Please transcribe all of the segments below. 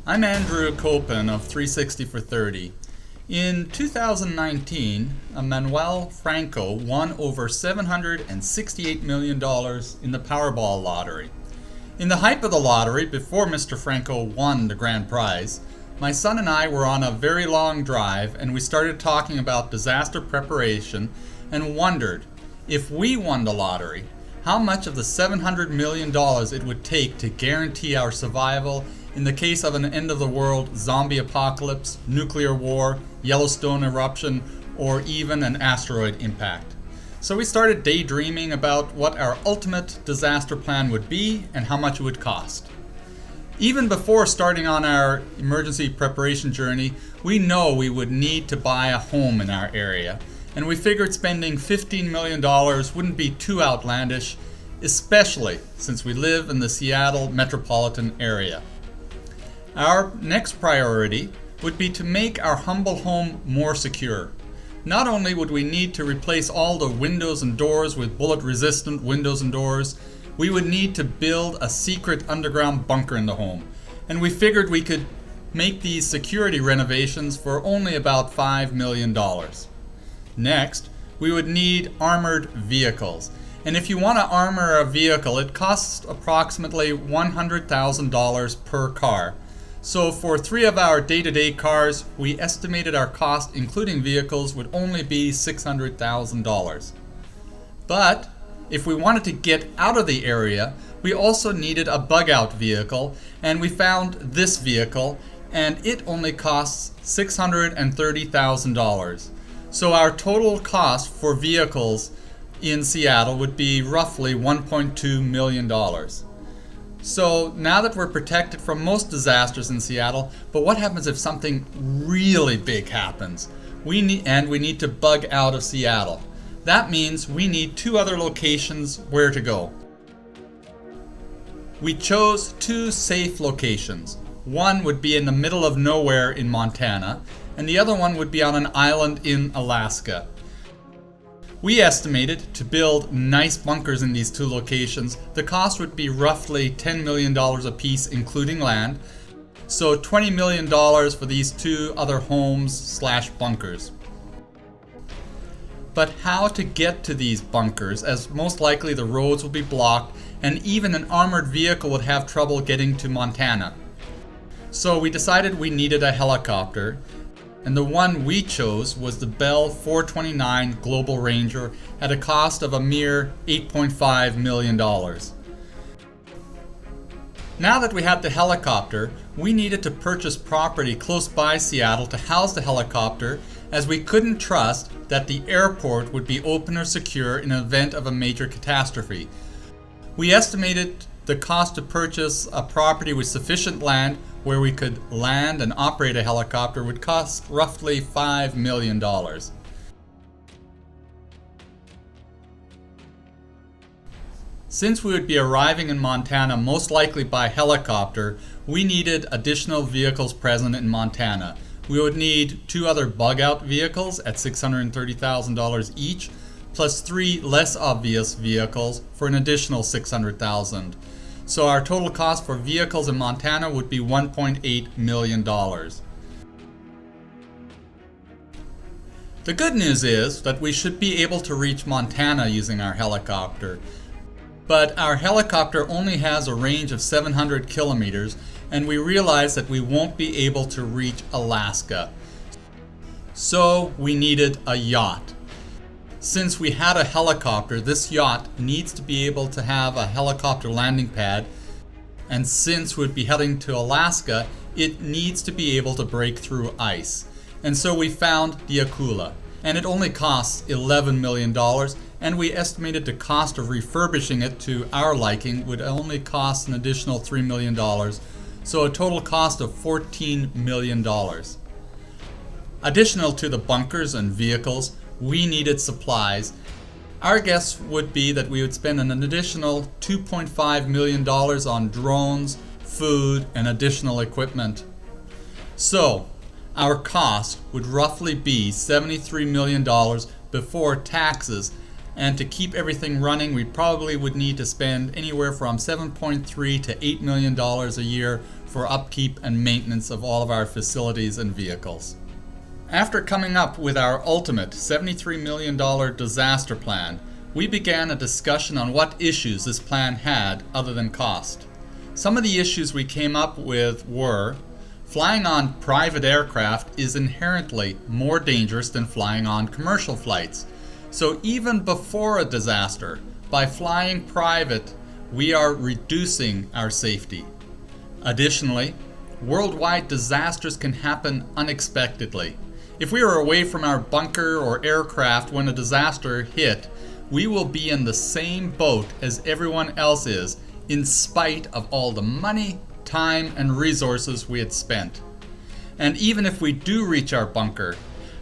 I'm Andrew Koeppen of 360 for 30. In 2019, Manuel Franco won over $768 million in the Powerball lottery. In the hype of the lottery, before Mr. Franco won the grand prize, my son and I were on a very long drive and we started talking about disaster preparation and wondered, if we won the lottery, how much of the $700 million it would take to guarantee our survival in the case of an end-of-the-world zombie apocalypse, nuclear war, Yellowstone eruption, or even an asteroid impact. So we started daydreaming about what our ultimate disaster plan would be and how much it would cost. Even before starting on our emergency preparation journey, we know we would need to buy a home in our area, and we figured spending $15 million wouldn't be too outlandish, especially since we live in the Seattle metropolitan area. Our next priority would be to make our humble home more secure. Not only would we need to replace all the windows and doors with bullet-resistant windows and doors, we would need to build a secret underground bunker in the home. And we figured we could make these security renovations for only about $5 million. Next, we would need armored vehicles. And if you want to armor a vehicle, it costs approximately $100,000 per car. So for 3 of our day-to-day cars, we estimated our cost, including vehicles, would only be $600,000. But if we wanted to get out of the area, we also needed a bug-out vehicle, and we found this vehicle, and it only costs $630,000. So our total cost for vehicles in Seattle would be roughly $1.2 million. So now that we're protected from most disasters in Seattle, but what happens if something really big happens? We need to bug out of Seattle. That means we need 2 other locations where to go. We chose 2 safe locations. One would be in the middle of nowhere in Montana, and the other one would be on an island in Alaska. We estimated to build nice bunkers in these 2 locations. The cost would be roughly $10 million a piece, including land. So $20 million for these 2 other homes/bunkers. But how to get to these bunkers, as most likely the roads will be blocked and even an armored vehicle would have trouble getting to Montana. So we decided we needed a helicopter, and the one we chose was the Bell 429 Global Ranger at a cost of a mere $8.5 million. Now that we had the helicopter, we needed to purchase property close by Seattle to house the helicopter, as we couldn't trust that the airport would be open or secure in the event of a major catastrophe. We estimated the cost to purchase a property with sufficient land where we could land and operate a helicopter would cost roughly $5 million. Since we would be arriving in Montana most likely by helicopter, we needed additional vehicles present in Montana. We would need 2 other bug-out vehicles at $630,000 each, plus 3 less obvious vehicles for an additional $600,000. So our total cost for vehicles in Montana would be $1.8 million. The good news is that we should be able to reach Montana using our helicopter. But our helicopter only has a range of 700 kilometers, and we realize that we won't be able to reach Alaska. So we needed a yacht. Since we had a helicopter, this yacht needs to be able to have a helicopter landing pad, and since we'd be heading to Alaska, it needs to be able to break through ice. And so we found the Akula, and it only costs $11 million, and we estimated the cost of refurbishing it to our liking would only cost an additional $3 million, so a total cost of $14 million. Additional to the bunkers and vehicles, we needed supplies. Our guess would be that we would spend an additional $2.5 million on drones, food, and additional equipment. So, our cost would roughly be $73 million before taxes, and to keep everything running, we probably would need to spend anywhere from $7.3 to $8 million a year for upkeep and maintenance of all of our facilities and vehicles. After coming up with our ultimate $73 million disaster plan, we began a discussion on what issues this plan had other than cost. Some of the issues we came up with were: flying on private aircraft is inherently more dangerous than flying on commercial flights. So even before a disaster, by flying private, we are reducing our safety. Additionally, worldwide disasters can happen unexpectedly. If we are away from our bunker or aircraft when a disaster hit, we will be in the same boat as everyone else is, in spite of all the money, time, and resources we had spent. And even if we do reach our bunker,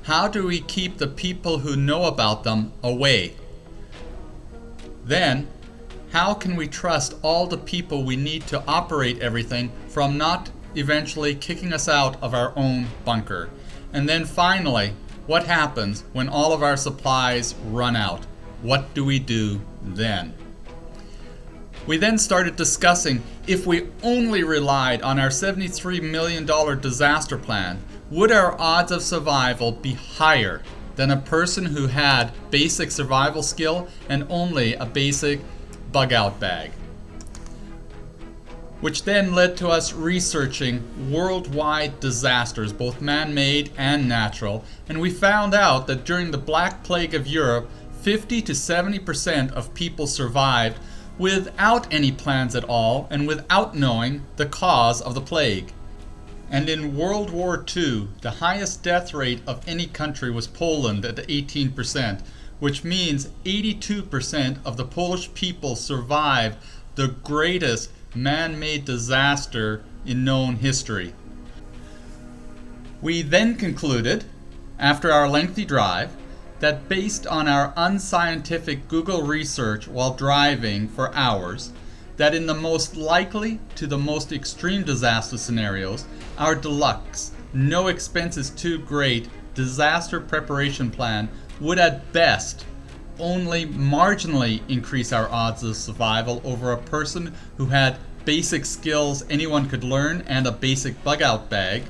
how do we keep the people who know about them away? Then, how can we trust all the people we need to operate everything from not eventually kicking us out of our own bunker? And then finally, what happens when all of our supplies run out? What do we do then? We then started discussing, if we only relied on our $73 million disaster plan, would our odds of survival be higher than a person who had basic survival skill and only a basic bug out bag? Which then led to us researching worldwide disasters, both man-made and natural, and we found out that during the Black Plague of Europe, 50 to 70% of people survived without any plans at all and without knowing the cause of the plague. And in World War II, the highest death rate of any country was Poland at 18%, which means 82% of the Polish people survived the greatest man-made disaster in known history. We then concluded, after our lengthy drive, that based on our unscientific Google research while driving for hours, that in the most likely to the most extreme disaster scenarios, our deluxe, no expenses too great disaster preparation plan would at best only marginally increase our odds of survival over a person who had basic skills anyone could learn and a basic bug out bag.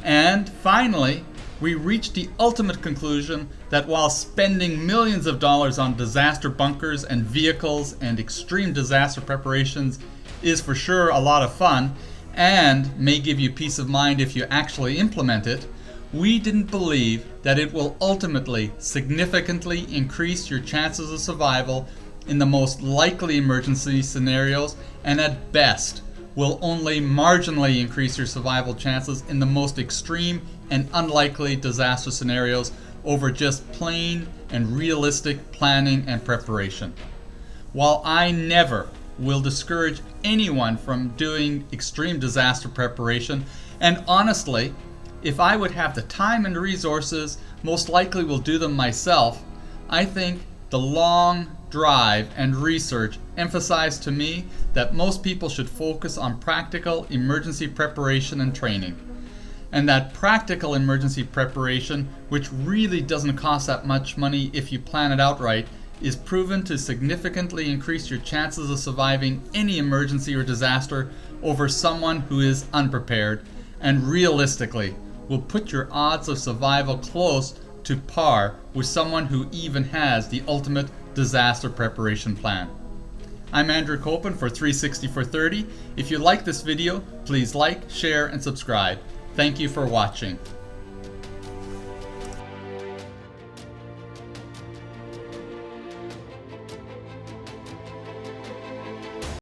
And finally, we reached the ultimate conclusion that while spending millions of dollars on disaster bunkers and vehicles and extreme disaster preparations is for sure a lot of fun and may give you peace of mind if you actually implement it, we didn't believe that it will ultimately significantly increase your chances of survival in the most likely emergency scenarios, and at best will only marginally increase your survival chances in the most extreme and unlikely disaster scenarios over just plain and realistic planning and preparation. While I never will discourage anyone from doing extreme disaster preparation, and honestly, if I would have the time and resources, most likely will do them myself, I think the long drive and research emphasized to me that most people should focus on practical emergency preparation and training. And that practical emergency preparation, which really doesn't cost that much money if you plan it out right, is proven to significantly increase your chances of surviving any emergency or disaster over someone who is unprepared, and realistically will put your odds of survival close to par with someone who even has the ultimate disaster preparation plan. I'm Andrew Koeppen for 360 for 30. If you like this video, please like, share, and subscribe. Thank you for watching.